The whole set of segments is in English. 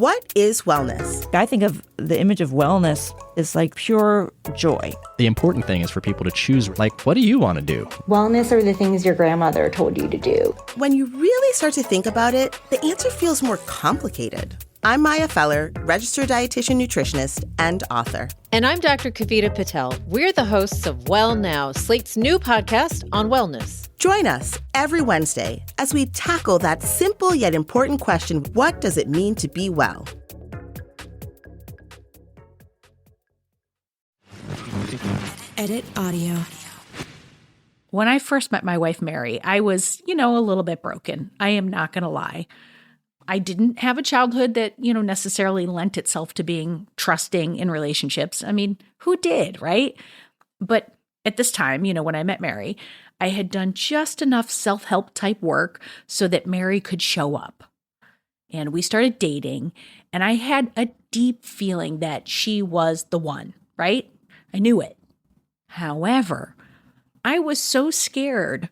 What is wellness? I think of the image of wellness as like pure joy. The important thing is for people to choose, like, what do you want to do? Wellness are the things your grandmother told you to do. When you really start to think about it, the answer feels more complicated. I'm Maya Feller, registered dietitian nutritionist and author. And I'm Dr. Kavita Patel. We're the hosts of Well Now, Slate's new podcast on wellness. Join us every Wednesday as we tackle that simple yet important question, what does it mean to be well? Edit audio. When I first met my wife, Mary, I was, a little bit broken. I am not going to lie. I didn't have a childhood that, necessarily lent itself to being trusting in relationships. I mean, who did, right? But at this time, when I met Mary, I had done just enough self-help type work so that Mary could show up. And we started dating, and I had a deep feeling that she was the one, right? I knew it. However, I was so scared.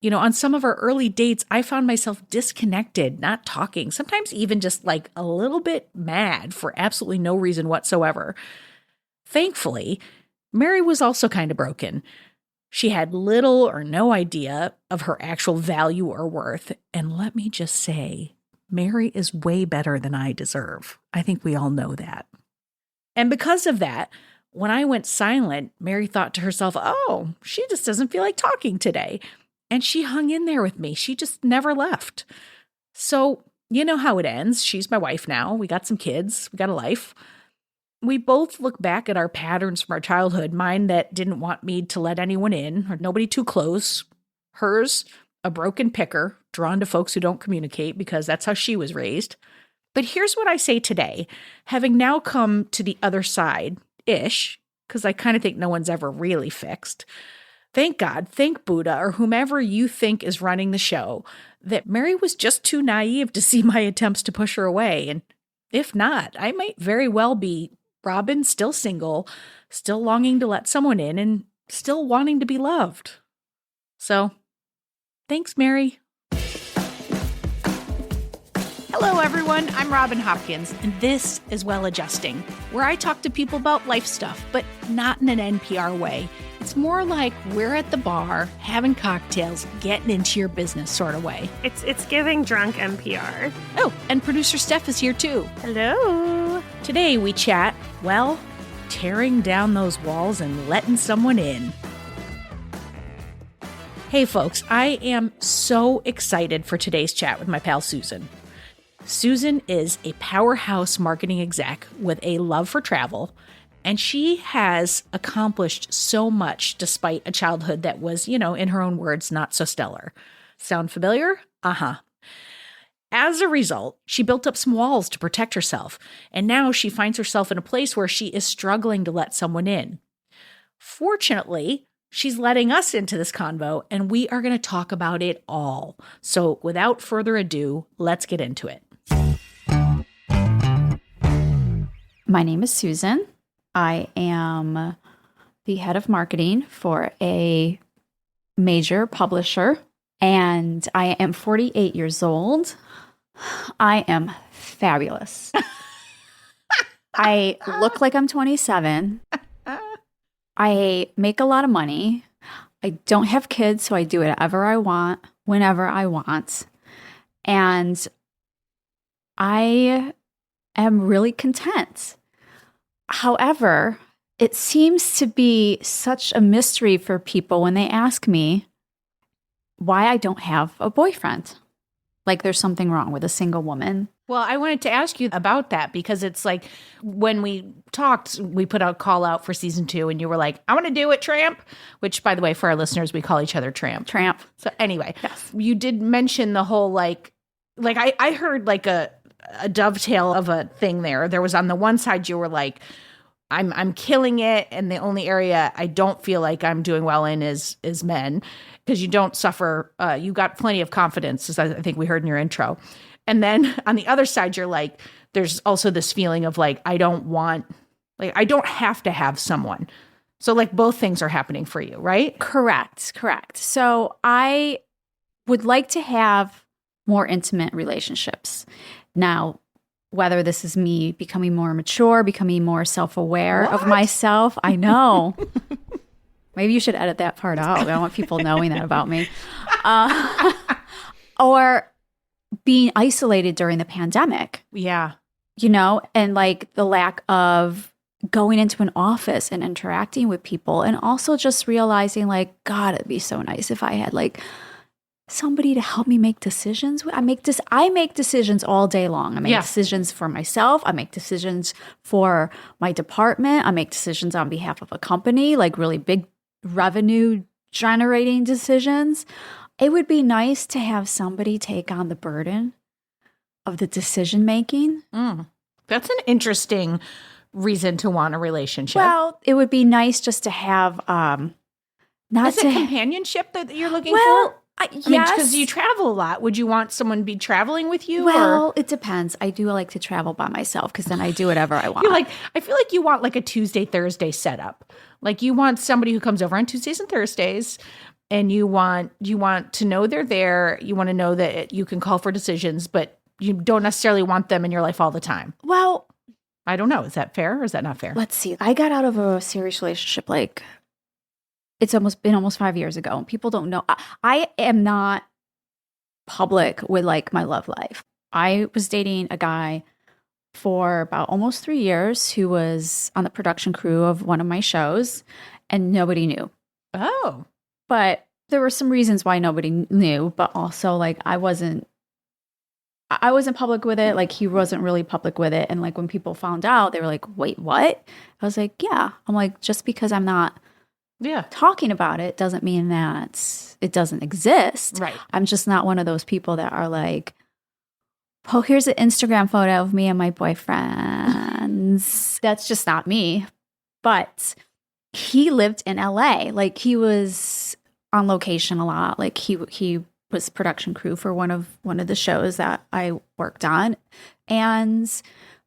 On some of our early dates, I found myself disconnected, not talking, sometimes even just like a little bit mad for absolutely no reason whatsoever. Thankfully, Mary was also kind of broken. She had little or no idea of her actual value or worth. And let me just say, Mary is way better than I deserve. I think we all know that. And because of that, when I went silent, Mary thought to herself, oh, she just doesn't feel like talking today. And she hung in there with me. She just never left. So you know how it ends. She's my wife now. We got some kids. We got a life. We both look back at our patterns from our childhood. Mine that didn't want me to let anyone in or nobody too close. Hers, a broken picker, drawn to folks who don't communicate because that's how she was raised. But here's what I say today. Having now come to the other side-ish, because I kind of think no one's ever really fixed. Thank God, thank Buddha, or whomever you think is running the show, that Mary was just too naive to see my attempts to push her away. And if not, I might very well be Robin, still single, still longing to let someone in, and still wanting to be loved. So, thanks, Mary. Hello, everyone. I'm Robin Hopkins, and this is Well Adjusting, where I talk to people about life stuff, but not in an NPR way. It's more like we're at the bar, having cocktails, getting into your business sort of way. It's giving drunk NPR. Oh, and producer Steph is here too. Hello. Today we chat, well, tearing down those walls and letting someone in. Hey folks, I am so excited for today's chat with my pal Susan. Susan is a powerhouse marketing exec with a love for travel, and she has accomplished so much despite a childhood that was, in her own words, not so stellar. Sound familiar? Uh-huh. As a result, she built up some walls to protect herself, and now she finds herself in a place where she is struggling to let someone in. Fortunately, she's letting us into this convo, and we are going to talk about it all. So without further ado, let's get into it. My name is Susan. I am the head of marketing for a major publisher, and I am 48 years old. I am fabulous. I look like I'm 27. I make a lot of money. I don't have kids, so I do whatever I want, whenever I want. And I am really content. However, it seems to be such a mystery for people when they ask me why I don't have a boyfriend. Like there's something wrong with a single woman. Well, I wanted to ask you about that because it's like when we talked, we put a call out for season 2 and you were like, I want to do it, Tramp, which by the way, for our listeners, we call each other Tramp. Tramp. So anyway, yes. You did mention the whole like I heard like a dovetail of a thing there. There was on the one side, you were like, I'm killing it. And the only area I don't feel like I'm doing well in is men because you don't suffer. You got plenty of confidence, as I think we heard in your intro. And then on the other side, you're like, there's also this feeling of like, I don't have to have someone. So like both things are happening for you, right? Correct. So I would like to have more intimate relationships. Now, whether this is me becoming more mature, becoming more self-aware of myself. I know. Maybe you should edit that part out. I don't want people knowing that about me. Or being isolated during the pandemic. Yeah. You know, and like the lack of going into an office and interacting with people, and also just realizing like, God, it'd be so nice if I had like somebody to help me make decisions. I make decisions all day long. I make decisions for myself. I make decisions for my department. I make decisions on behalf of a company, like really big revenue generating decisions. It would be nice to have somebody take on the burden of the decision making. That's an interesting reason to want a relationship. Well, it would be nice just to have Is it companionship that you're looking for? Yes, because you travel a lot. Would you want someone to be traveling with you? Well, it depends. I do like to travel by myself because then I do whatever I want. I feel like you want like a Tuesday, Thursday setup. Like you want somebody who comes over on Tuesdays and Thursdays, and you want to know they're there. You want to know that you can call for decisions, but you don't necessarily want them in your life all the time. Well, I don't know. Is that fair or is that not fair? Let's see. I got out of a serious relationship like it's been almost 5 years ago. People don't know. I am not public with like my love life. I was dating a guy for about almost 3 years who was on the production crew of one of my shows, and nobody knew. Oh. But there were some reasons why nobody knew, but also like I wasn't public with it. Like he wasn't really public with it. And like when people found out, they were like, wait, what? I was like, yeah. I'm like, just because I'm not talking about it doesn't mean that it doesn't exist. Right. I'm just not one of those people that are like, oh, here's an Instagram photo of me and my boyfriends. That's just not me. But he lived in LA. Like he was on location a lot. Like he was production crew for one of the shows that I worked on. And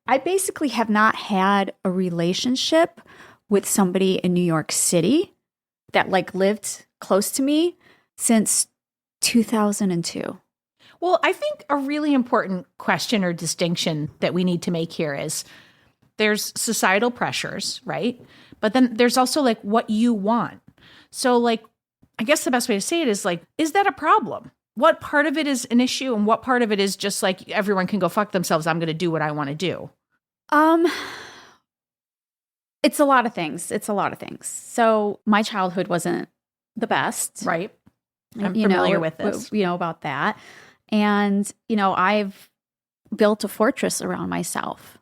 I basically have not had a relationship with somebody in New York City that like lived close to me since 2002. Well, I think a really important question or distinction that we need to make here is there's societal pressures, right? But then there's also like what you want. So like, I guess the best way to say it is like, is that a problem? What part of it is an issue and what part of it is just like everyone can go fuck themselves. I'm going to do what I want to do. It's a lot of things. So my childhood wasn't the best. Right. I'm familiar with this. You know, about that. And, you know, I've built a fortress around myself.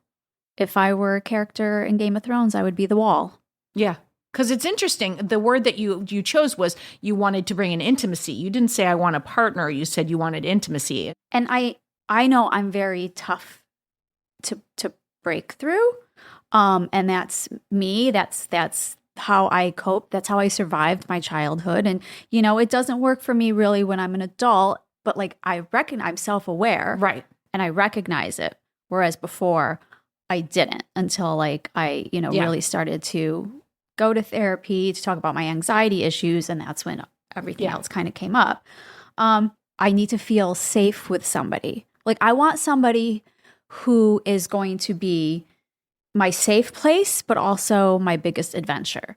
If I were a character in Game of Thrones, I would be the wall. Yeah. Because it's interesting. The word that you chose was you wanted to bring in intimacy. You didn't say I want a partner. You said you wanted intimacy. And I know I'm very tough to break through. And that's me. That's how I cope. That's how I survived my childhood. And, you know, it doesn't work for me really when I'm an adult, but like I'm self-aware. Right. And I recognize it. Whereas before I didn't until like I, really started to go to therapy to talk about my anxiety issues. And that's when everything else kind of came up. I need to feel safe with somebody. Like I want somebody who is going to be my safe place, but also my biggest adventure.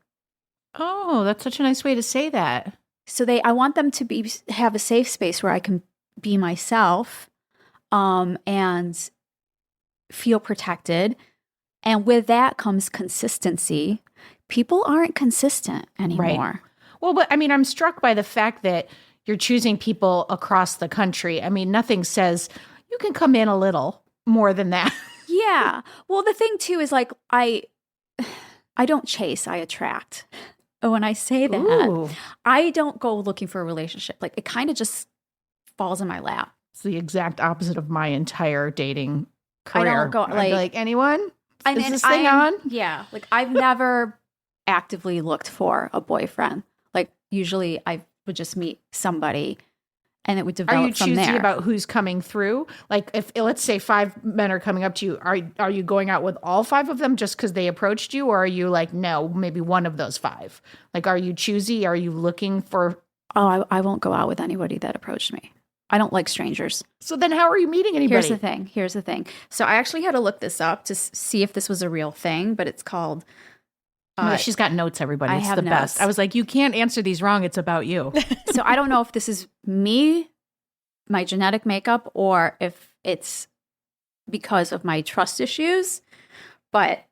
Oh, that's such a nice way to say that. So I want them to have a safe space where I can be myself, and feel protected. And with that comes consistency. People aren't consistent anymore. Right. Well, but I mean, I'm struck by the fact that you're choosing people across the country. I mean, nothing says you can come in a little more than that. Yeah. Well, the thing too is like I don't chase, I attract. When I say that, Ooh. I don't go looking for a relationship. Like it kind of just falls in my lap. It's the exact opposite of my entire dating career. I don't go I'd be like anyone? And Is this thing on? Yeah. Like I've never actively looked for a boyfriend. Like usually I would just meet somebody and it would develop from there. Are you choosy about who's coming through? Like if let's say 5 men are coming up to you, are you going out with all 5 of them just because they approached you? Or are you like, no, maybe one of those 5? Like, are you choosy? Are you looking for? Oh, I won't go out with anybody that approached me. I don't like strangers. So then how are you meeting anybody? Here's the thing. So I actually had to look this up to see if this was a real thing, but it's called... she's got notes, everybody. I It's have the notes. best. I was like, you can't answer these wrong. It's about you. So I don't know if this is me, my genetic makeup, or if it's because of my trust issues, but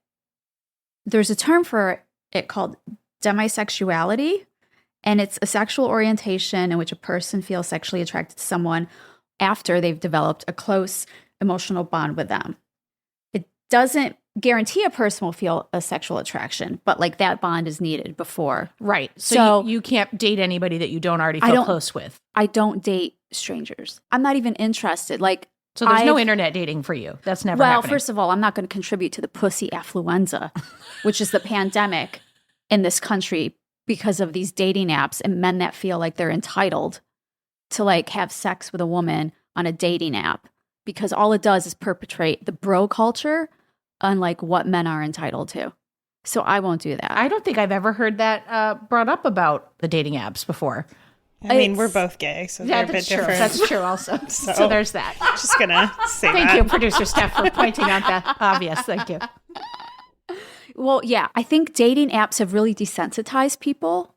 there's a term for it called demisexuality, and it's a sexual orientation in which a person feels sexually attracted to someone after they've developed a close emotional bond with them. It doesn't guarantee a person will feel a sexual attraction, but like that bond is needed before. Right. So, So- you can't date anybody that you don't already feel close with. I don't date strangers. I'm not even interested. Like, So there's no I've- internet dating for you. That's never well, happening. first of all, I'm not going to contribute to the pussy affluenza, which is the pandemic in this country because of these dating apps and men that feel like they're entitled to like have sex with a woman on a dating app, because all it does is perpetrate the bro culture on like what men are entitled to. So I won't do that. I don't think I've ever heard that brought up about the dating apps before. I mean, we're both gay, so they're a bit that's true. different. That's true also. So there's that. Just gonna say Thank that. you, producer Steph, for pointing out that obvious. Thank you. Well, yeah, I think dating apps have really desensitized people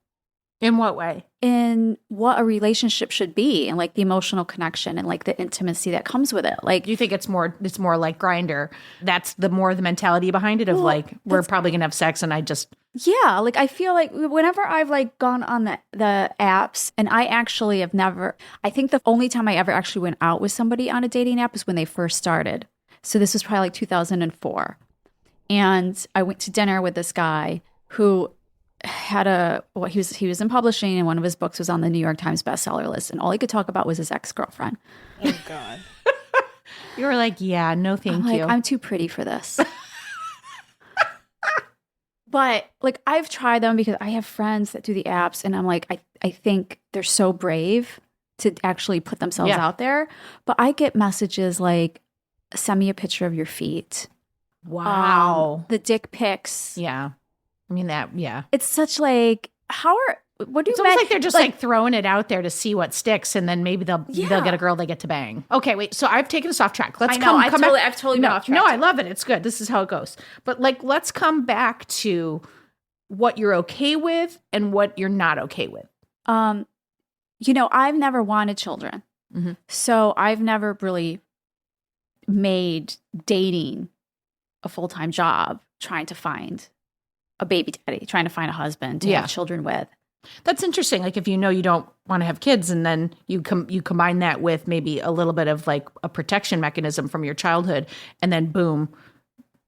In what way? in what a relationship should be and like the emotional connection and like the intimacy that comes with it. Like, Do you think it's more like Grindr? That's the mentality behind it of Well, like, we're probably gonna have sex and I just yeah, like I feel like whenever I've like gone on the apps, and I actually have never, I think the only time I ever actually went out with somebody on a dating app was when they first started. So this was probably like 2004. And I went to dinner with this guy who had he was in publishing, and one of his books was on the New York Times bestseller list, and all he could talk about was his ex-girlfriend. Oh God. you were like, yeah, no, thank I'm like, you. I'm too pretty for this. But like I've tried them because I have friends that do the apps, and I'm like, I think they're so brave to actually put themselves Yeah. out there. But I get messages like, send me a picture of your feet. Wow. The dick pics. Yeah. I mean that, yeah. It's such like, what do It's you almost men- like they're just like throwing it out there to see what sticks, and then maybe they'll get a girl they get to bang. Okay, wait. So I've taken us off track. Let's I know, come I've back. totally no, gone off track. No, I love it. It's good. This is how it goes. But like, let's come back to what you're okay with and what you're not okay with. I've never wanted children. Mm-hmm. So I've never really made dating a full-time job, trying to find a baby daddy, trying to find a husband to have children with. That's interesting. Like if you know you don't want to have kids, and then you combine that with maybe a little bit of like a protection mechanism from your childhood, and then boom,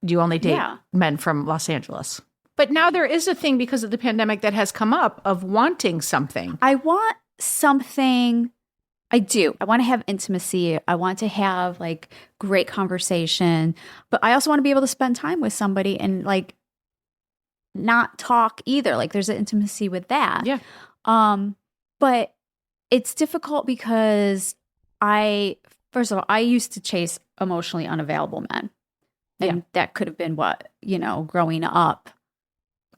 you only date men from Los Angeles. But now there is a thing because of the pandemic that has come up of wanting something. I want something. I do. I want to have intimacy. I want to have like great conversation, but I also want to be able to spend time with somebody and like not talk either. Like there's an intimacy with that. Yeah. But it's difficult because first of all, I used to chase emotionally unavailable men. And that could have been growing up.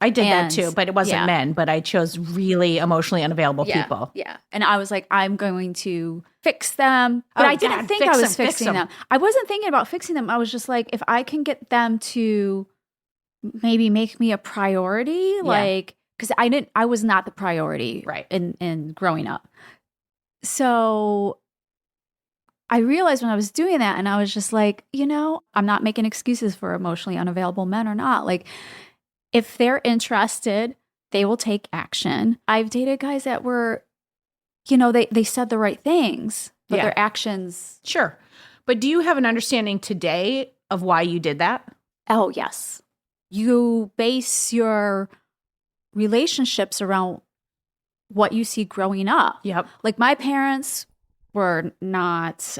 I did that too, but it wasn't men, but I chose really emotionally unavailable people. Yeah. And I was like, I'm going to fix them. But Oh, I didn't God, think fix I them, was fix fixing them. I wasn't thinking about fixing them. I was just like, if I can get them to maybe make me a priority, like, because I was not the priority in growing up. So I realized when I was doing that, and I was just like, I'm not making excuses for emotionally unavailable men or not. Like, if they're interested, they will take action. I've dated guys that were, they said the right things, but their actions. Sure. But do you have an understanding today of why you did that? Oh, yes. You base your relationships around what you see growing up. Yep. Like my parents were not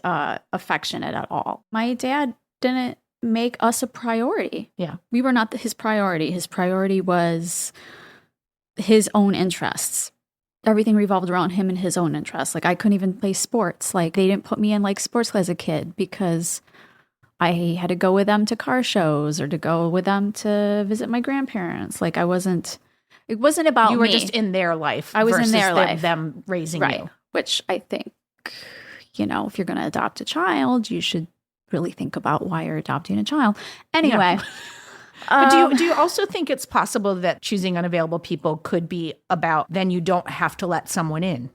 affectionate at all. My dad didn't make us a priority. Yeah. We were not his priority. His priority was his own interests. Everything revolved around him and his own interests. Like I couldn't even play sports. Like they didn't put me in like sports as a kid because I had to go with them to car shows or to go with them to visit my grandparents. Like it wasn't about me. You were just in their life. I was in their life. Them raising you. Which I think, you know, if you're going to adopt a child, you should really think about why you're adopting a child. Anyway. But do you also think it's possible that choosing unavailable people could be about then you don't have to let someone in?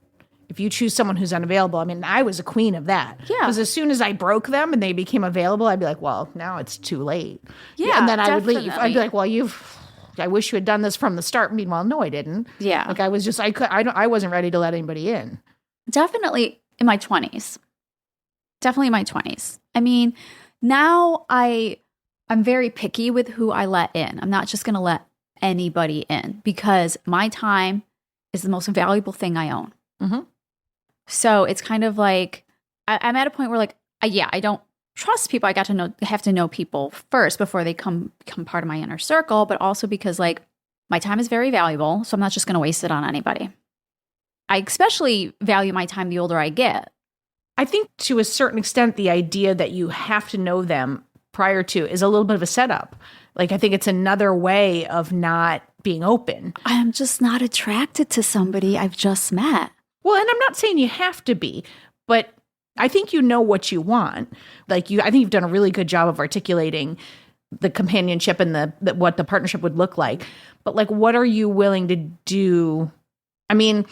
If you choose someone who's unavailable, I mean, I was a queen of that. Yeah. Because as soon as I broke them and they became available, I'd be like, well, now it's too late. Yeah, And then I would leave. definitely. I'd be like, well, I wish you had done this from the start. Meanwhile, no, I didn't. Yeah. Like I was just, I wasn't ready to let anybody in. Definitely in my 20s. Definitely in my 20s. I mean, now I'm very picky with who I let in. I'm not just going to let anybody in because my time is the most valuable thing I own. Mm-hmm. So it's kind of like I'm at a point where like, I don't trust people. I have to know people first before they become part of my inner circle, but also because like my time is very valuable. So I'm not just going to waste it on anybody. I especially value my time the older I get. I think to a certain extent, the idea that you have to know them prior to is a little bit of a setup. Like, I think it's another way of not being open. I'm just not attracted to somebody I've just met. Well, and I'm not saying you have to be, but I think you know what you want. Like I think you've done a really good job of articulating the companionship and the what the partnership would look like. But like, what are you willing to do? I mean,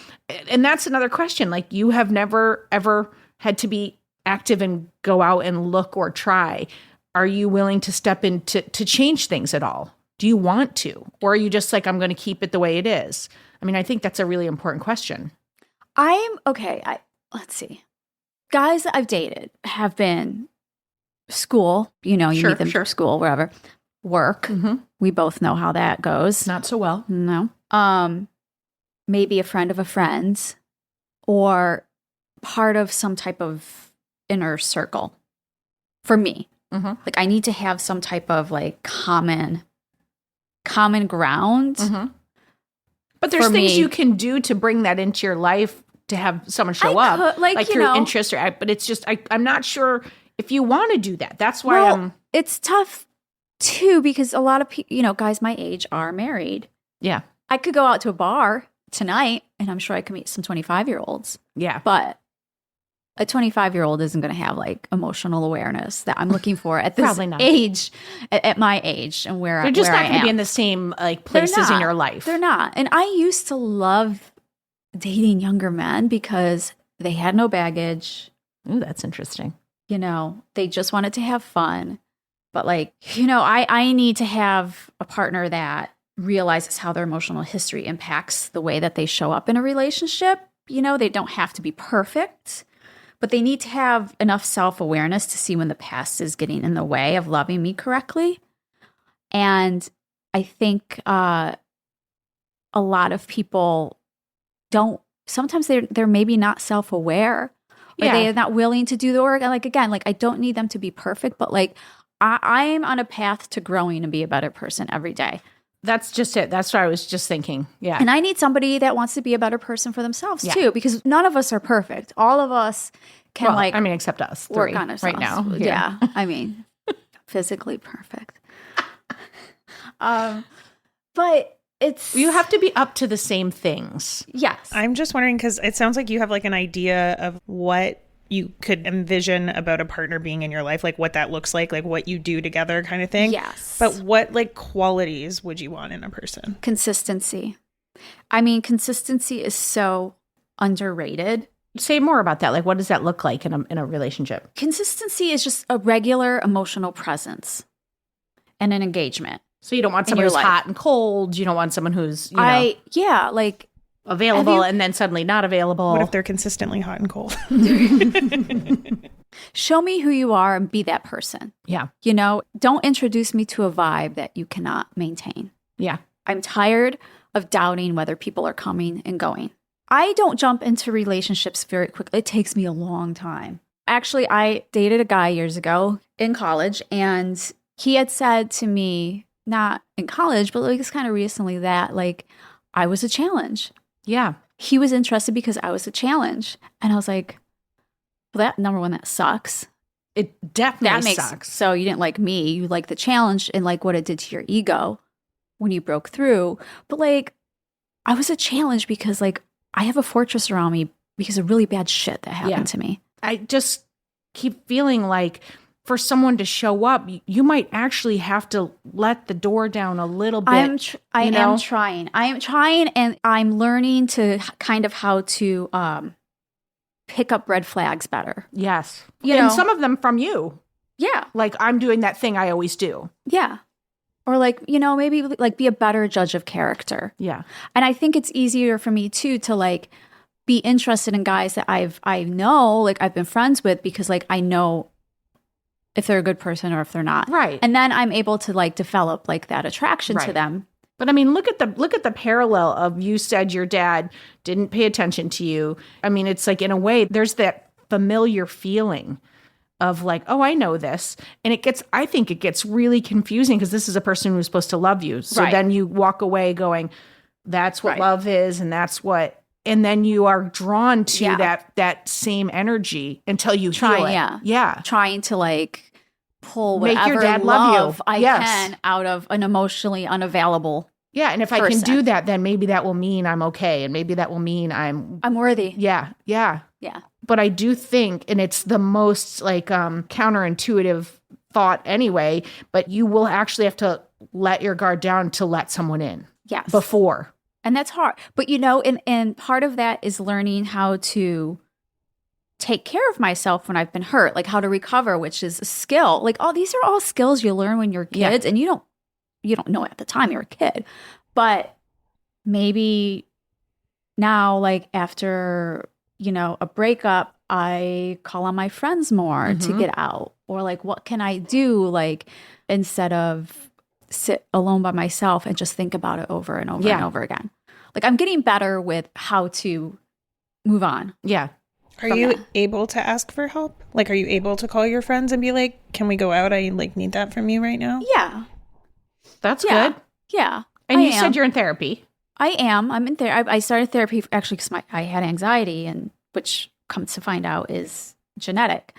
and that's another question. Like, you have never, ever had to be active and go out and look or try. Are you willing to step in to change things at all? Do you want to? Or are you just like, I'm going to keep it the way it is? I mean, I think that's a really important question. Let's see. Guys that I've dated have been school, you know, you meet them through school, wherever. Work. Mm-hmm. We both know how that goes. Not so well. No. Maybe a friend of a friend or part of some type of inner circle for me. Mm-hmm. Like I need to have some type of like common ground. Mm-hmm. But there's things you can do to bring that into your life to have someone show up, like through interest or. But it's just I'm not sure if you want to do that. That's why it's tough too because a lot of people, you know, guys my age are married. Yeah, I could go out to a bar tonight, and I'm sure I could meet some 25-year-olds. Yeah, but a 25-year-old isn't going to have like emotional awareness that I'm looking for at this age, at my age, and where they're just where not going to be in the same like places in your life. They're not. And I used to love dating younger men because they had no baggage. Ooh, that's interesting. You know, they just wanted to have fun. But like, you know, I need to have a partner that realizes how their emotional history impacts the way that they show up in a relationship. You know, they don't have to be perfect, but they need to have enough self-awareness to see when the past is getting in the way of loving me correctly. And I think a lot of people sometimes they're maybe not self-aware or they're not willing to do the work. And like, again, like I don't need them to be perfect, but like I'm on a path to growing and be a better person every day. That's just it. That's what I was just thinking. Yeah. And I need somebody that wants to be a better person for themselves too, because none of us are perfect. All of us can except us work on ourselves right now. Yeah. I mean, physically perfect. But you have to be up to the same things. Yes. I'm just wondering because it sounds like you have like an idea of what you could envision about a partner being in your life, like what that looks like what you do together kind of thing. Yes. But what like qualities would you want in a person? Consistency. I mean, consistency is so underrated. Say more about that. Like, what does that look like in a relationship? Consistency is just a regular emotional presence and an engagement. So you don't want someone who's hot and cold. You don't want someone who's, like available and then suddenly not available. What if they're consistently hot and cold? Show me who you are and be that person. Yeah. You know, don't introduce me to a vibe that you cannot maintain. Yeah. I'm tired of doubting whether people are coming and going. I don't jump into relationships very quickly. It takes me a long time. Actually, I dated a guy years ago in college, and he had said to me, not in college, but like it's kind of recently, that like I was a challenge. Yeah. He was interested because I was a challenge. And I was like, well, that sucks. It definitely sucks. So you didn't like me. You like the challenge and like what it did to your ego when you broke through. But like, I was a challenge because like I have a fortress around me because of really bad shit that happened to me. I just keep feeling like for someone to show up, you might actually have to let the door down a little bit. I am trying, and I'm learning to kind of how to pick up red flags better. Yes. You and know, some of them from you. Yeah. Like, I'm doing that thing I always do. Yeah. Or like, you know, maybe like be a better judge of character. Yeah. And I think it's easier for me too to like be interested in guys that I know, like I've been friends with, because like I know if they're a good person or if they're not. Right. And then I'm able to like develop like that attraction to them. But I mean, look at the parallel of, you said your dad didn't pay attention to you. I mean, it's like, in a way, there's that familiar feeling of like, oh, I know this. And I think it gets really confusing because this is a person who's supposed to love you. So then you walk away going, that's what love is. And and then you are drawn to that same energy until you feel it. Yeah. Trying to like pull Make whatever your dad love you. I can out of an emotionally unavailable Yeah, and if person. I can do that, then maybe that will mean I'm okay, and maybe that will mean I'm worthy. Yeah. But I do think, and it's the most like counterintuitive thought anyway, but you will actually have to let your guard down to let someone in. Yes. Before. And that's hard. But you know, and part of that is learning how to take care of myself when I've been hurt, like how to recover, which is a skill. Like these are all skills you learn when you're kids, and you don't know at the time you're a kid. But maybe now, like after, you know, a breakup, I call on my friends more to get out, or like, what can I do? Like, instead of sit alone by myself and just think about it over and over and over again. Like, I'm getting better with how to move on. Yeah. Are you able to ask for help? Like, are you able to call your friends and be like, can we go out? I like need that from you right now. Yeah. That's good. Yeah. And you said you're in therapy. I am. I'm in therapy. I started therapy actually because I had anxiety, and which comes to find out is genetic.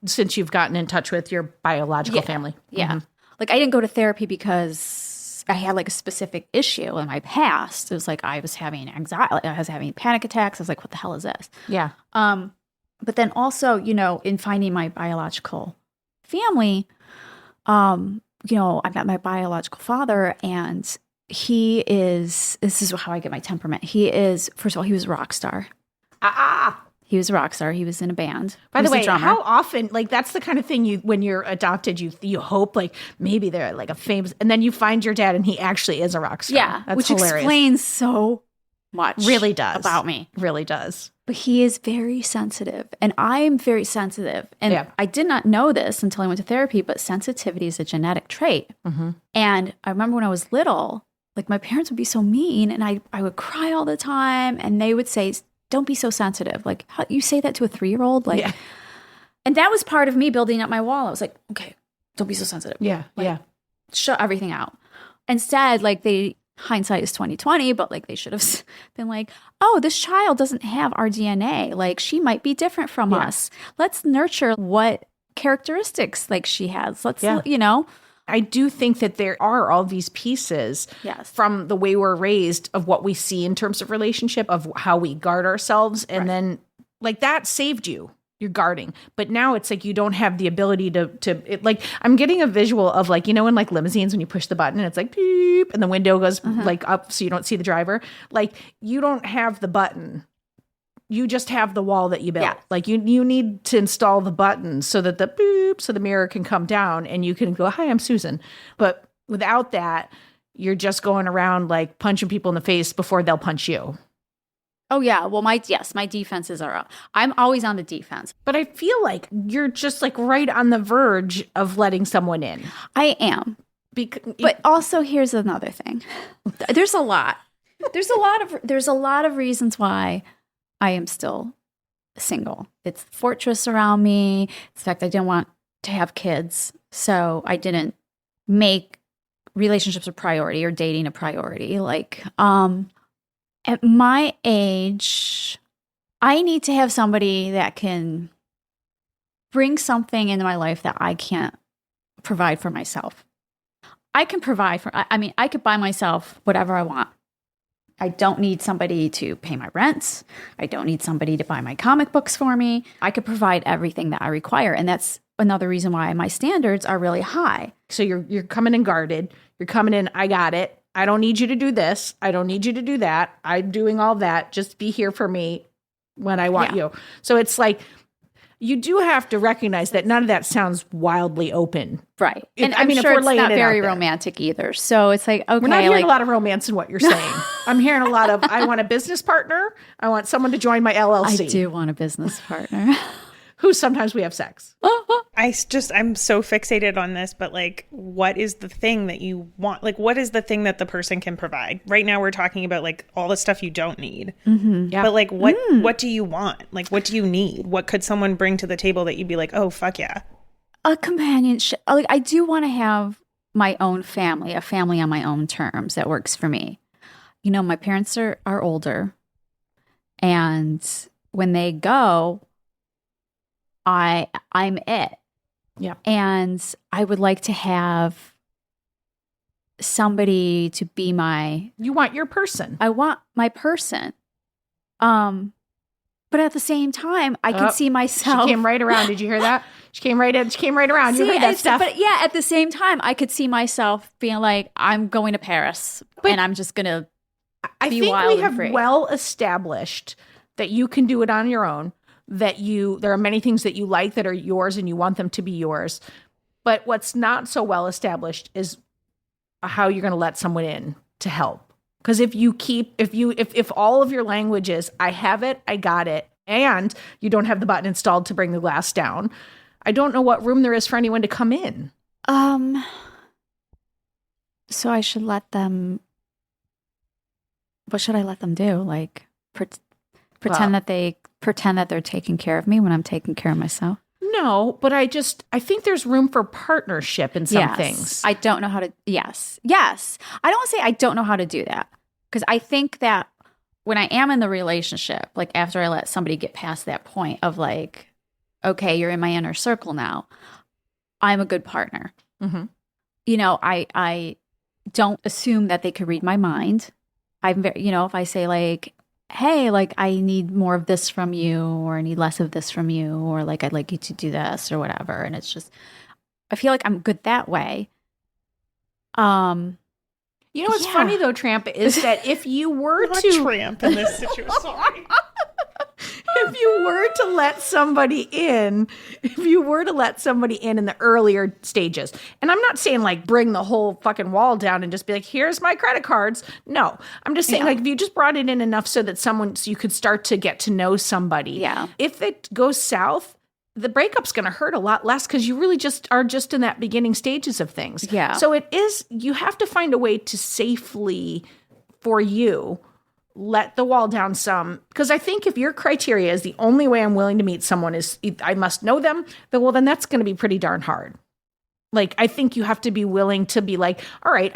Since you've gotten in touch with your biological family. Yeah. Like, I didn't go to therapy because I had like a specific issue in my past. It was like I was having anxiety. I was having panic attacks. I was like, what the hell is this? Yeah. But then also, you know, in finding my biological family, you know, I met my biological father, and this is how I get my temperament. First of all, he was a rock star. He was a rock star. He was in a band. By the way, how often, like, that's the kind of thing when you're adopted, you hope like maybe they're like a famous, and then you find your dad and he actually is a rock star. Yeah. That's which hilarious. Explains so much. Really does. About me. Really does. But he is very sensitive, and I am very sensitive. And I did not know this until I went to therapy, but sensitivity is a genetic trait. And I remember when I was little, like, my parents would be so mean, and I would cry all the time, and they would say, don't be so sensitive. Like, how, you say that to a 3-year-old? Like, and that was part of me building up my wall. I was like, okay, don't be so sensitive. Yeah. Like, shut everything out. Instead, like, hindsight is 20/20, but like they should have been like, oh, this child doesn't have our DNA. Like, she might be different from us. Let's nurture what characteristics like she has. Let's, you know. I do think that there are all these pieces from the way we're raised of what we see in terms of relationship, of how we guard ourselves. And then like that saved you. You're guarding. But now it's like you don't have the ability to like, I'm getting a visual of like, you know, in like limousines when you push the button and it's like beep and the window goes like up so you don't see the driver. Like, you don't have the button. You just have the wall that you built. Like, you need to install the button so that the boop, so the mirror can come down and you can go, hi, I'm Susan. But without that, you're just going around like punching people in the face before they'll punch you. Oh, yeah. Well, my defenses are up. I'm always on the defense. But I feel like you're just like right on the verge of letting someone in. I am. But also, here's another thing. There's a lot. There's a lot of reasons why I am still single. It's the fortress around me. It's the fact I didn't want to have kids, so I didn't make relationships a priority or dating a priority. Like, at my age, I need to have somebody that can bring something into my life that I can't provide for myself. I can provide for, I mean, I could buy myself whatever I want. I don't need somebody to pay my rent. I don't need somebody to buy my comic books for me. I could provide everything that I require. And that's another reason why my standards are really high. So you're coming in guarded. You're coming in, I got it. I don't need you to do this. I don't need you to do that. I'm doing all that. Just be here for me when I want you. So it's like, you do have to recognize that none of that sounds wildly open. Right. If, And I'm sure if we're it's laying not it very out there. romantic either. So it's like, okay. We're not hearing like, a lot of romance in what you're saying. I'm hearing a lot of, I want a business partner. I want someone to join my LLC. I do want a business partner. Who sometimes we have sex. I'm so fixated on this, but like, what is the thing that you want? Like, what is the thing that the person can provide? Right now we're talking about like all the stuff you don't need. Mm-hmm. Yeah. But like, what do you want? Like, what do you need? What could someone bring to the table that you'd be like, oh, fuck yeah. A companionship. Like, I do want to have my own family, a family on my own terms that works for me. You know, my parents are older, and when they go, I'm it. Yeah. And I would like to have somebody to be You want your person. I want my person. But at the same time, I can see myself. She came right around. Did you hear that? She came right in. She came right around. You heard that stuff. But yeah, at the same time, I could see myself being like, I'm going to Paris and I'm just going to I be think wild we have and free. well established that you can do it on your own, that there are many things that you like that are yours and you want them to be yours. But what's not so well established is how you're going to let someone in to help. Because if all of your language is, I have it, I got it, and you don't have the button installed to bring the glass down, I don't know what room there is for anyone to come in. So I should let them. What should I let them do? Like pretend that they're taking care of me when I'm taking care of myself. No, but I think there's room for partnership in some things. I don't know how to. Yes. I don't say I don't know how to do that, because I think that when I am in the relationship, like after I let somebody get past that point of like, okay, you're in my inner circle now, I'm a good partner. Mm-hmm. You know, I don't assume that they could read my mind. I'm very, if I say like, hey, like I need more of this from you, or I need less of this from you, or like I'd like you to do this or whatever. And it's just, I feel like I'm good that way. You know what's funny though, Tramp, is that if you were to Tramp in this situation, sorry. if you were to let somebody in the earlier stages, and I'm not saying like bring the whole fucking wall down and just be like, here's my credit cards. No, I'm just saying like if you just brought it in enough so you could start to get to know somebody. Yeah. If it goes south, the breakup's going to hurt a lot less because you really are just in that beginning stages of things. Yeah. So you have to find a way to safely, for you, let the wall down some. Because I think if your criteria is the only way I'm willing to meet someone is I must know them, then that's going to be pretty darn hard. Like, I think you have to be willing to be like, all right,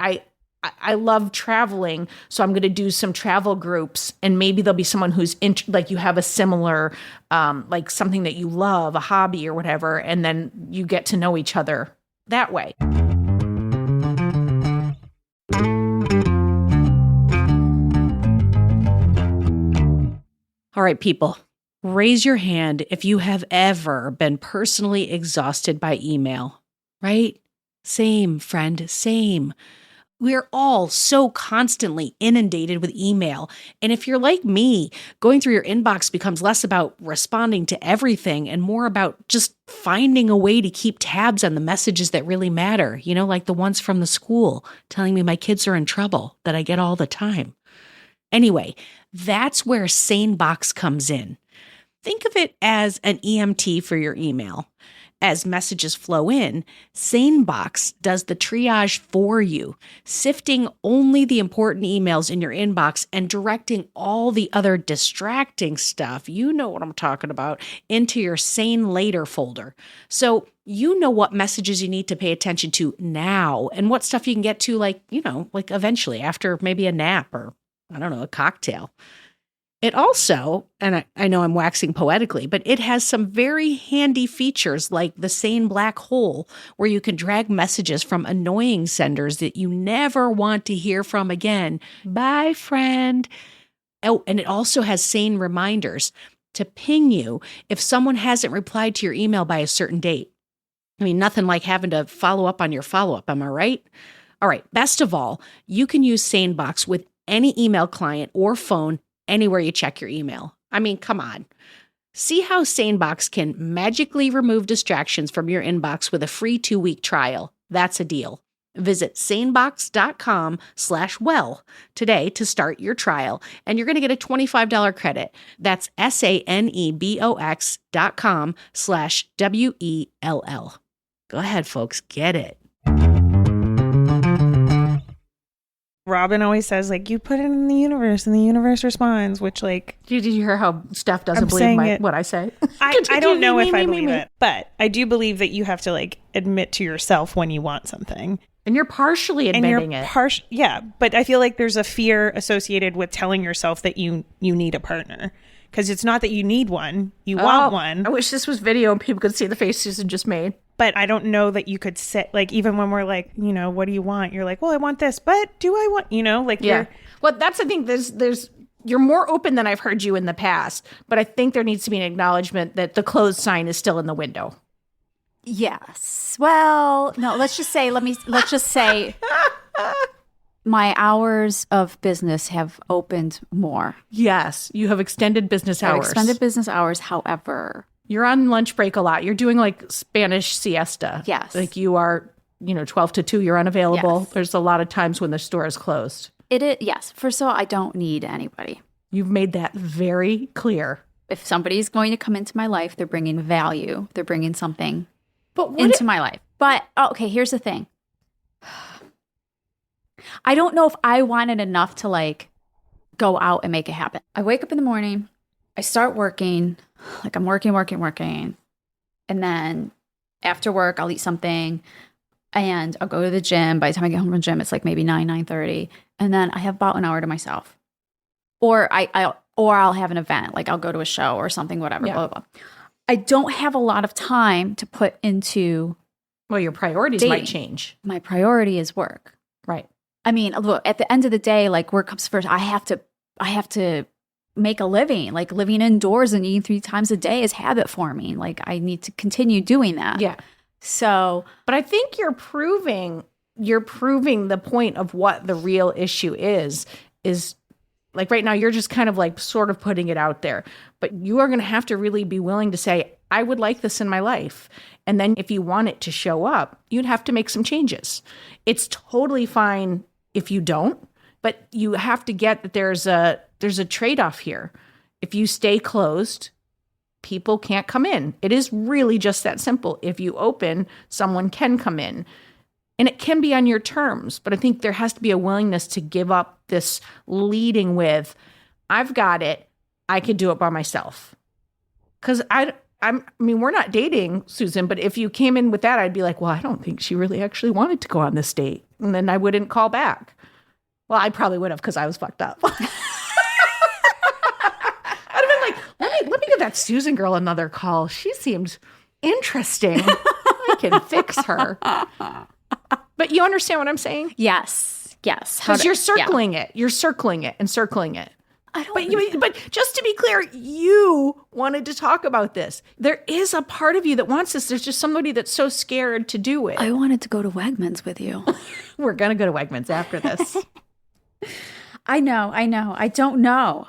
I love traveling, so I'm going to do some travel groups, and maybe there'll be someone who's like you have a similar, like something that you love, a hobby or whatever, and then you get to know each other that way. All right, people, raise your hand if you have ever been personally exhausted by email, right? Same, friend, same. We're all so constantly inundated with email. And if you're like me, going through your inbox becomes less about responding to everything and more about just finding a way to keep tabs on the messages that really matter, like the ones from the school telling me my kids are in trouble that I get all the time. Anyway, that's where SaneBox comes in. Think of it as an EMT for your email. As messages flow in, SaneBox does the triage for you, sifting only the important emails in your inbox and directing all the other distracting stuff, you know what I'm talking about, into your Sane Later folder. So you know what messages you need to pay attention to now and what stuff you can get to like eventually after maybe a nap or, I don't know, a cocktail. It also, and I know I'm waxing poetically, but it has some very handy features like the sane black hole, where you can drag messages from annoying senders that you never want to hear from again. Bye, friend. Oh, and it also has sane reminders to ping you if someone hasn't replied to your email by a certain date. I mean, nothing like having to follow up on your follow-up, am I right? All right, best of all, you can use SaneBox with any email client or phone anywhere you check your email. I mean, come on. See how SaneBox can magically remove distractions from your inbox with a free 2-week trial. That's a deal. Visit sanebox.com/well today to start your trial, and you're going to get a $25 credit. That's sanebox.com/WELL. Go ahead, folks, get it. Robin always says, like, you put it in the universe and the universe responds, which, like... Did you hear how Steph doesn't believe what I say? I don't know if I believe it, but I do believe that you have to, like, admit to yourself when you want something. And you're partially admitting it. Yeah, but I feel like there's a fear associated with telling yourself that you need a partner. Because it's not that you need one, you want one. I wish this was video and people could see the face Susan just made. But I don't know that you could sit, like, even when we're like, you know, what do you want? You're like, well, I want this, but do I want, you know, like, yeah. Well, that's the thing. There's you're more open than I've heard you in the past, but I think there needs to be an acknowledgement that the closed sign is still in the window. Yes. Well, no, let's just say my hours of business have opened more. Yes, you have extended business hours. Extended business hours, however. You're on lunch break a lot. You're doing like Spanish siesta. Yes. Like you are, 12 to 2, you're unavailable. Yes. There's a lot of times when the store is closed. It is, yes. First of all, I don't need anybody. You've made that very clear. If somebody's going to come into my life, they're bringing value. They're bringing something into my life. But, okay, here's the thing. I don't know if I wanted enough to, like, go out and make it happen. I wake up in the morning. I start working. Like, I'm working. And then after work, I'll eat something. And I'll go to the gym. By the time I get home from the gym, it's like maybe 9:30. And then I have about an hour to myself. Or I'll have an event. Like, I'll go to a show or something, whatever, blah, blah, blah. I don't have a lot of time to put into... Well, your priorities dating. Might change. My priority is work. Right. I mean, look, at the end of the day, like, work comes first. I have to make a living. Like, living indoors and eating 3 times a day is habit forming. Like, I need to continue doing that. Yeah. So, but I think you're proving the point of what the real issue is like right now you're just kind of like sort of putting it out there, but you are going to have to really be willing to say, I would like this in my life. And then if you want it to show up, you'd have to make some changes. It's totally fine if you don't, but you have to get that there's a trade-off here. If you stay closed, people can't come in. It is really just that simple. If you open, someone can come in. And it can be on your terms, but I think there has to be a willingness to give up this leading with, I've got it, I can do it by myself. Because I mean, we're not dating, Susan, but if you came in with that, I'd be like, well, I don't think she really actually wanted to go on this date. And then I wouldn't call back. Well, I probably would have because I was fucked up. I'd have been like, let me give that Susan girl another call. She seemed interesting. I can fix her. But you understand what I'm saying? yes. Because you're circling it. You're circling it and circling it. But just to be clear, you wanted to talk about this. There is a part of you that wants this. There's just somebody that's so scared to do it. I wanted to go to Wegmans with you. We're going to go to Wegmans after this. I know. I don't know.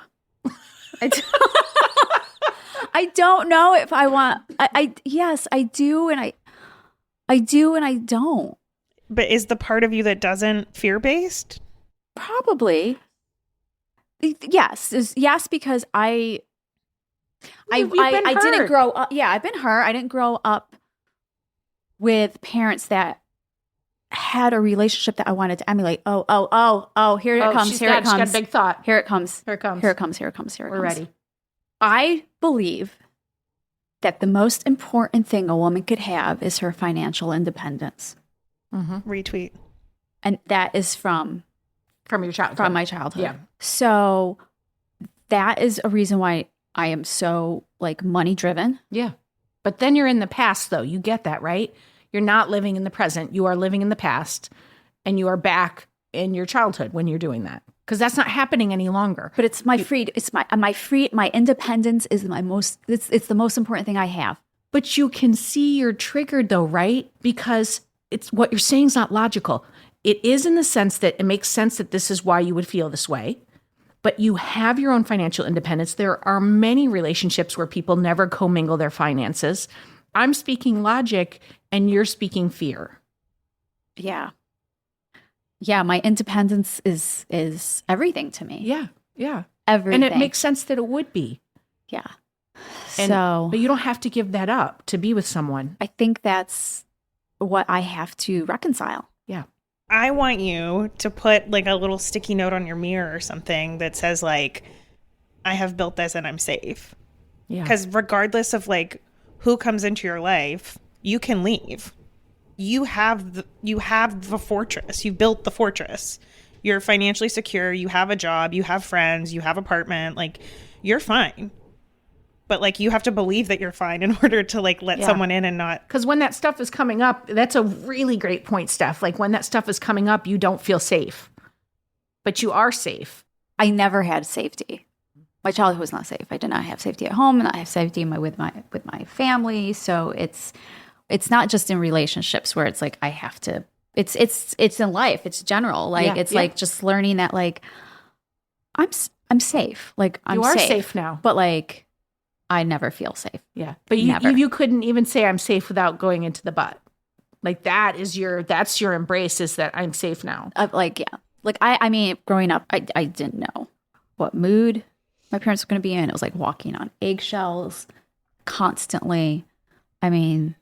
I don't know if I want. Yes, I do, and I do, and I don't. But is the part of you that doesn't fear-based? Probably. Yes, because I didn't grow up. Yeah, I've been hurt. I didn't grow up with parents that had a relationship that I wanted to emulate. Oh, here it comes. She's got a big thought. Here it comes. We're ready. I believe that the most important thing a woman could have is her financial independence. Mm-hmm. Retweet. And that is from your childhood. From my childhood. Yeah. So that is a reason why I am so like money driven. Yeah. But then you're in the past, though. You get that, right? You're not living in the present. You are living in the past, and you are back in your childhood when you're doing that, because that's not happening any longer. But it's my my independence is it's the most important thing I have. But you can see you're triggered, though, right? Because it's what you're saying is not logical. It is in the sense that it makes sense that this is why you would feel this way. But you have your own financial independence. There are many relationships where people never commingle their finances. I'm speaking logic and you're speaking fear. Yeah. Yeah, my independence is everything to me. Yeah, yeah. Everything. And it makes sense that it would be. Yeah. But you don't have to give that up to be with someone. I think that's what I have to reconcile. Yeah. I want you to put like a little sticky note on your mirror or something that says like, I have built this and I'm safe. Yeah. Because regardless of like who comes into your life, you can leave. You have the fortress. You built the fortress. You're financially secure. You have a job. You have friends. You have an apartment. Like, you're fine. But like, you have to believe that you're fine in order to like let someone in and not. Because when that stuff is coming up, that's a really great point, Steph. Like when that stuff is coming up, you don't feel safe, but you are safe. I never had safety. My childhood was not safe. I did not have safety at home, and I have safety with my family. So it's not just in relationships where it's like I have to. It's in life. It's general. Like like just learning that like I'm safe. Like I'm you are safe. safe now, but like I never feel safe. Yeah, but you couldn't even say I'm safe without going into the butt. Like that's your embrace is that I'm safe now. I mean, growing up, I didn't know what mood my parents were going to be in. It was like walking on eggshells constantly. I mean,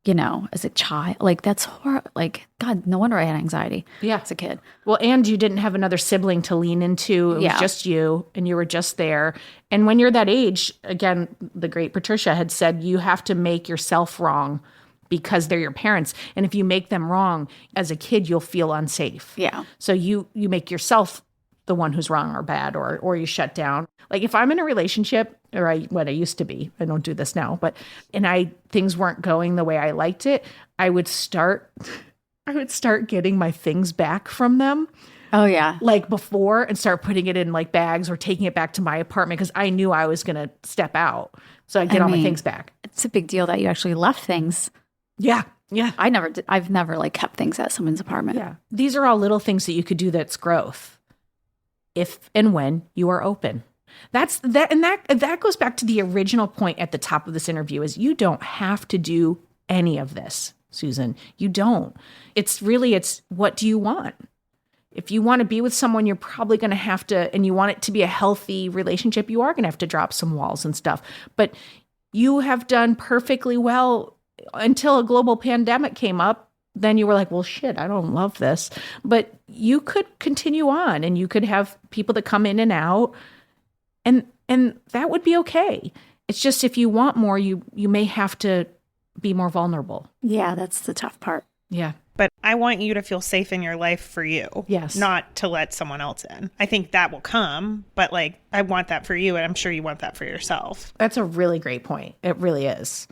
you know, as a child, like that's horrible. Like, God, no wonder I had anxiety. Yeah, as a kid. Well, and you didn't have another sibling to lean into. It was just you, and you were just there. And when you're that age, again, the great Patricia had said, you have to make yourself wrong because they're your parents. And if you make them wrong as a kid, you'll feel unsafe. Yeah. So you make yourself the one who's wrong or bad, or you shut down. Like if I'm in a relationship, or what I used to be, I don't do this now, but things weren't going the way I liked it, I would start getting my things back from them. Oh yeah. Like before, and start putting it in like bags or taking it back to my apartment because I knew I was going to step out. So I'd get all my things back. It's a big deal that you actually left things. Yeah. Yeah. I've never like kept things at someone's apartment. Yeah. These are all little things that you could do that's growth. If and when you are open. That goes back to the original point at the top of this interview is you don't have to do any of this, Susan. You don't. It's what do you want? If you want to be with someone, you're probably going to have to, and you want it to be a healthy relationship, you are going to have to drop some walls and stuff. But you have done perfectly well until a global pandemic came up. Then you were like, well, shit, I don't love this. But you could continue on and you could have people that come in and out and that would be okay. It's just if you want more, you may have to be more vulnerable. Yeah, that's the tough part. Yeah. But I want you to feel safe in your life for you. Yes. Not to let someone else in. I think that will come, but like I want that for you and I'm sure you want that for yourself. That's a really great point. It really is.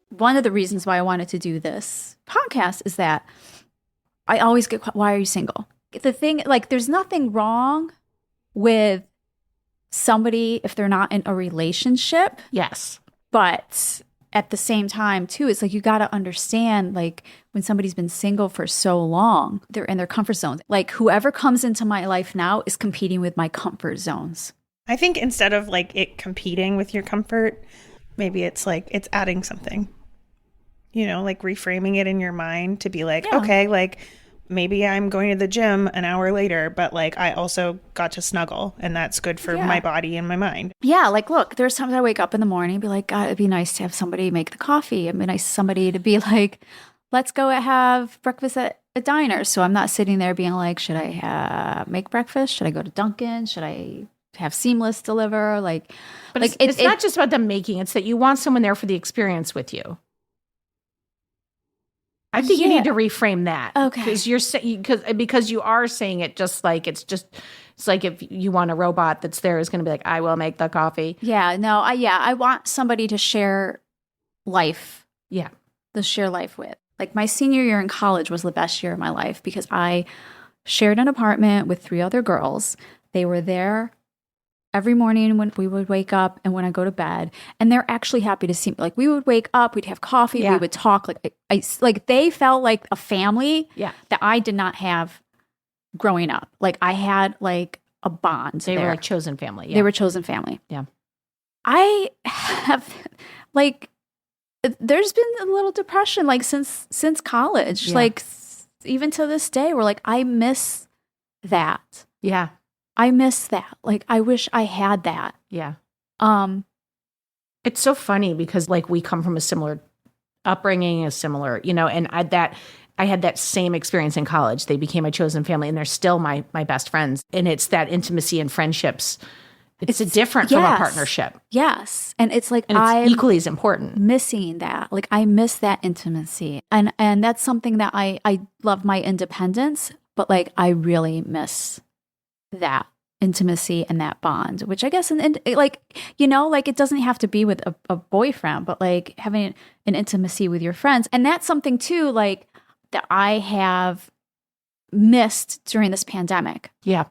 One of the reasons why I wanted to do this podcast is that I always get, why are you single? The thing, like, there's nothing wrong with somebody if they're not in a relationship. Yes. But at the same time, too, it's like you got to understand, like, when somebody's been single for so long, they're in their comfort zone. Like, whoever comes into my life now is competing with my comfort zones. I think instead of like it competing with your comfort, maybe it's like it's adding something. You know, like reframing it in your mind to be like, okay, like maybe I'm going to the gym an hour later, but like I also got to snuggle and that's good for my body and my mind. Yeah, like look, there's times I wake up in the morning and be like, God, it'd be nice to have somebody make the coffee. It'd be nice somebody to be like, let's go have breakfast at a diner. So I'm not sitting there being like, should I make breakfast? Should I go to Dunkin'? Should I have Seamless deliver? Like, but like it's not just about them making, it's that you want someone there for the experience with you. I think you Yeah. need to reframe that. Okay. Because you're saying because you are saying it just like it's like if you want a robot that's there is going to be like, I will make the coffee. Yeah, no, I want somebody to share life, Yeah. to share life with. Like my senior year in college was the best year of my life because I shared an apartment with 3 other girls. They were there every morning when we would wake up and when I go to bed, and they're actually happy to see me. Like we would wake up, we'd have coffee, Yeah. we would talk. Like like they felt like a family Yeah. that I did not have growing up. Like I had like a bond. They there. were like chosen family. Yeah. They were chosen family. Yeah. I have like there's been a little depression like since college. Yeah. Like even to this day, we're like, I miss that. Yeah. I miss that. Like I wish I had that. Yeah. Um It's so funny because like we come from a similar upbringing, a similar, and I had that same experience in college. They became my chosen family and they're still my best friends. And it's that intimacy and friendships. It's different from a yes. partnership. Yes. And it's like And it's I'm equally as important. missing that. Like I miss that intimacy. And that's something that I love my independence, but like I really miss that intimacy and that bond, which I guess like it doesn't have to be with a boyfriend, but like having an intimacy with your friends. And that's something too, like that I have missed during this pandemic. Yeah.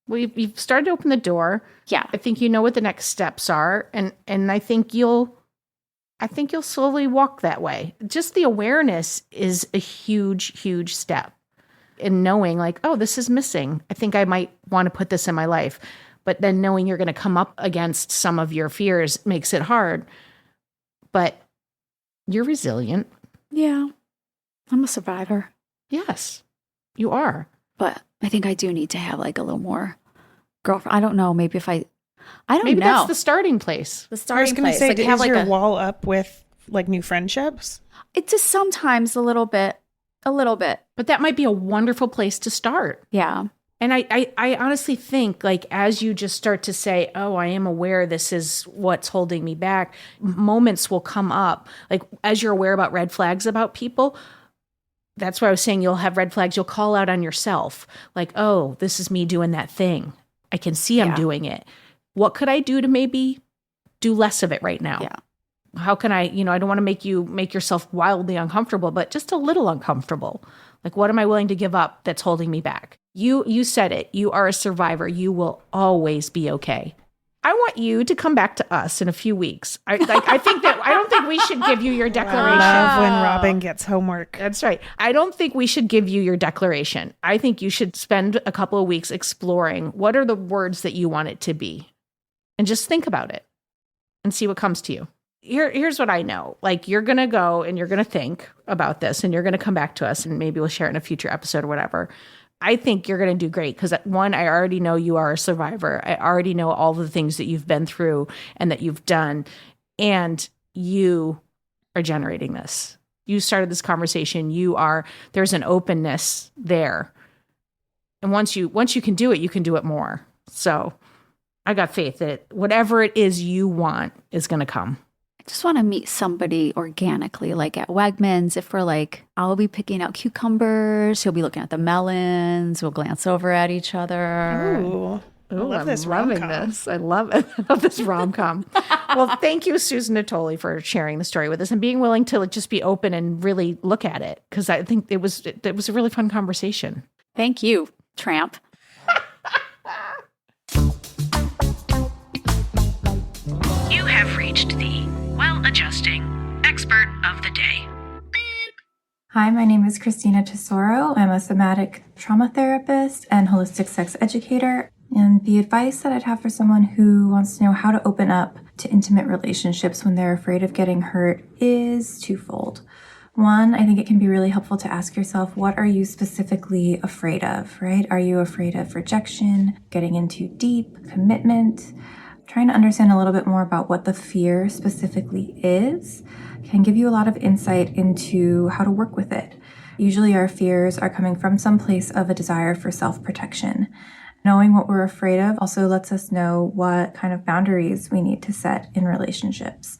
Well, you've started to open the door. Yeah. I think you know what the next steps are. And I think you'll slowly walk that way. Just the awareness is a huge, huge step. And knowing like, oh, this is missing. I think I might want to put this in my life. But then knowing you're going to come up against some of your fears makes it hard. But you're resilient. Yeah. I'm a survivor. Yes, you are. But I think I do need to have like a little more girlfriend. I don't know. Maybe if I don't Maybe know. that's the starting place. The I was starting going to place. say, like, is have like your a, wall up with like new friendships? it's just sometimes a little bit. But that might be a wonderful place to start. Yeah. And I honestly think like as you just start to say, oh, I am aware this is what's holding me back, moments will come up. Like as you're aware about red flags about people, that's why I was saying you'll have red flags. You'll call out on yourself. Like, oh, this is me doing that thing. I can see I'm Yeah. doing it. What could I do to maybe do less of it right now? Yeah. How can I don't want to make yourself wildly uncomfortable, but just a little uncomfortable. Like, what am I willing to give up that's holding me back? You said it. You are a survivor. You will always be okay. I want you to come back to us in a few weeks. I don't think we should give you your declaration. Love when Robin gets homework. That's right. I don't think we should give you your declaration. I think you should spend a couple of weeks exploring what are the words that you want it to be. And just think about it and see what comes to you. Here's what I know. Like you're going to go and you're going to think about this and you're going to come back to us and maybe we'll share it in a future episode or whatever. I think you're going to do great because one, I already know you are a survivor. I already know all the things that you've been through and that you've done. And you are generating this. You started this conversation. There's an openness there. And once you can do it, you can do it more. So I got faith that whatever it is you want is going to come. I just want to meet somebody organically, like at Wegmans. If we're like, I'll be picking out cucumbers, he'll be looking at the melons, we'll glance over at each other. Ooh. I love this loving rom-com. this. I love it. I love this rom-com. Well, thank you, Susan Natoli, for sharing the story with us and being willing to just be open and really look at it. Because I think it was a really fun conversation. Thank you, tramp. You have reached the Well-Adjusting Expert of the Day. Hi, my name is Christina Tesoro. I'm a somatic trauma therapist and holistic sex educator. And the advice that I'd have for someone who wants to know how to open up to intimate relationships when they're afraid of getting hurt is twofold. One, I think it can be really helpful to ask yourself, what are you specifically afraid of, right? Are you afraid of rejection, getting in too deep, commitment? Trying to understand a little bit more about what the fear specifically is can give you a lot of insight into how to work with it. Usually our fears are coming from some place of a desire for self-protection. Knowing what we're afraid of also lets us know what kind of boundaries we need to set in relationships.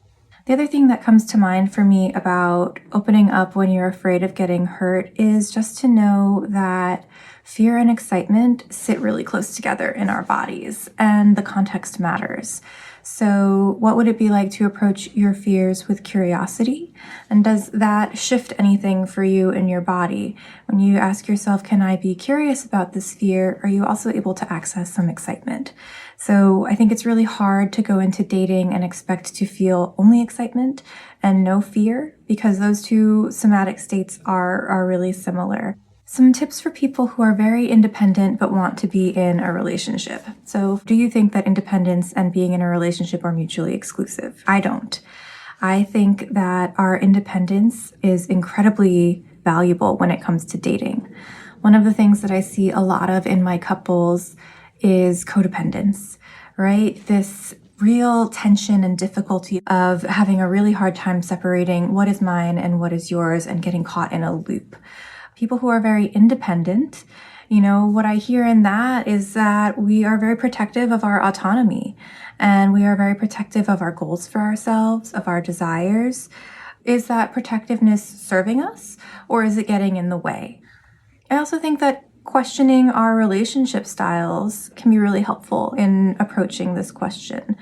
The other thing that comes to mind for me about opening up when you're afraid of getting hurt is just to know that fear and excitement sit really close together in our bodies, and the context matters. So what would it be like to approach your fears with curiosity? And does that shift anything for you in your body? When you ask yourself, can I be curious about this fear? Are you also able to access some excitement? So I think it's really hard to go into dating and expect to feel only excitement and no fear, because those two somatic states are really similar. Some tips for people who are very independent but want to be in a relationship. So do you think that independence and being in a relationship are mutually exclusive? I don't. I think that our independence is incredibly valuable when it comes to dating. One of the things that I see a lot of in my couples is codependence, right? This real tension and difficulty of having a really hard time separating what is mine and what is yours and getting caught in a loop. People who are very independent, what I hear in that is that we are very protective of our autonomy, and we are very protective of our goals for ourselves, of our desires. Is that protectiveness serving us, or is it getting in the way? I also think that questioning our relationship styles can be really helpful in approaching this question.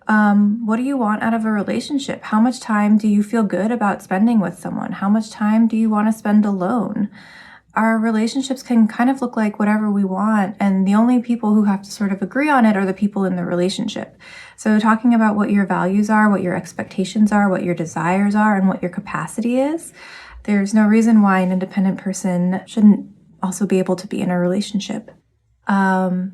What do you want out of a relationship? How much time do you feel good about spending with someone? How much time do you want to spend alone? Our relationships can kind of look like whatever we want, and the only people who have to sort of agree on it are the people in the relationship. So talking about what your values are, what your expectations are, what your desires are, and what your capacity is, there's no reason why an independent person shouldn't also be able to be in a relationship.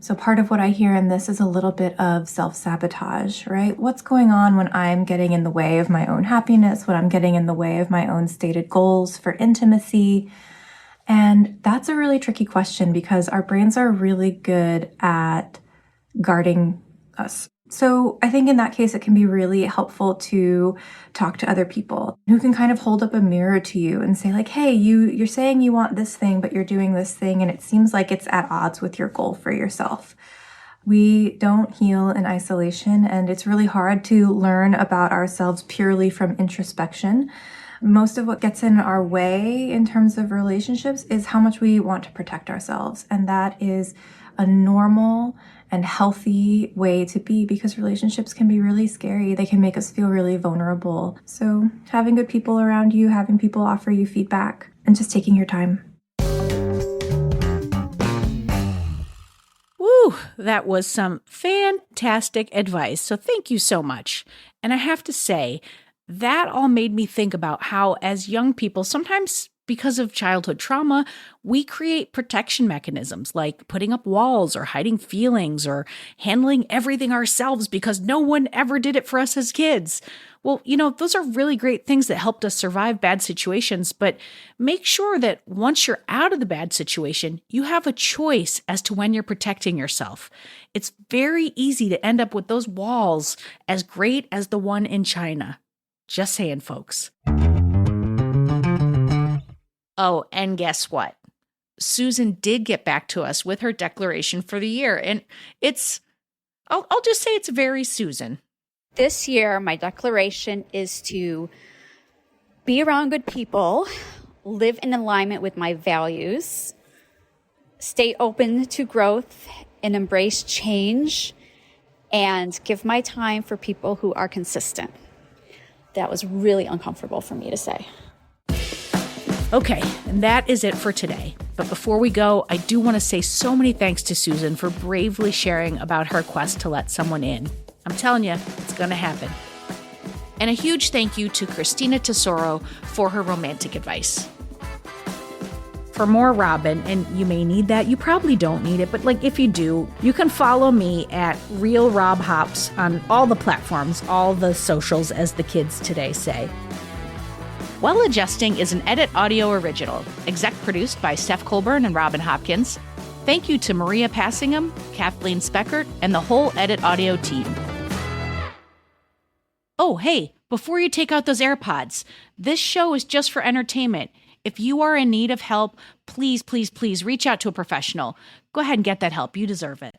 So part of what I hear in this is a little bit of self-sabotage, right? What's going on when I'm getting in the way of my own happiness, when I'm getting in the way of my own stated goals for intimacy? And that's a really tricky question because our brains are really good at guarding us. So I think in that case, it can be really helpful to talk to other people who can kind of hold up a mirror to you and say like, hey, you're saying you want this thing, but you're doing this thing, and it seems like it's at odds with your goal for yourself. We don't heal in isolation, and it's really hard to learn about ourselves purely from introspection. Most of what gets in our way in terms of relationships is how much we want to protect ourselves. And that is a normal and healthy way to be, because relationships can be really scary. They can make us feel really vulnerable. So having good people around you, having people offer you feedback, and just taking your time. Woo, that was some fantastic advice. So thank you so much. And I have to say, that all made me think about how, as young people, sometimes because of childhood trauma, we create protection mechanisms like putting up walls or hiding feelings or handling everything ourselves because no one ever did it for us as kids. Well, those are really great things that helped us survive bad situations, but make sure that once you're out of the bad situation, you have a choice as to when you're protecting yourself. It's very easy to end up with those walls as great as the one in China. Just saying, folks. Oh, and guess what? Susan did get back to us with her declaration for the year. And I'll just say it's very Susan. This year, my declaration is to be around good people, live in alignment with my values, stay open to growth and embrace change, and give my time for people who are consistent. That was really uncomfortable for me to say. Okay, and that is it for today. But before we go, I do want to say so many thanks to Susan for bravely sharing about her quest to let someone in. I'm telling you, it's going to happen. And a huge thank you to Christina Tesoro for her romantic advice. For more Robin, and you may need that, you probably don't need it, but if you do, you can follow me at Real Rob Hops on all the platforms, all the socials, as the kids today say. Well Adjusting is an Edit Audio original, exec produced by Steph Colburn and Robin Hopkins. Thank you to Maria Passingham, Kathleen Speckert, and the whole Edit Audio team. Oh, hey, before you take out those AirPods, this show is just for entertainment. If you are in need of help, please, please, please reach out to a professional. Go ahead and get that help. You deserve it.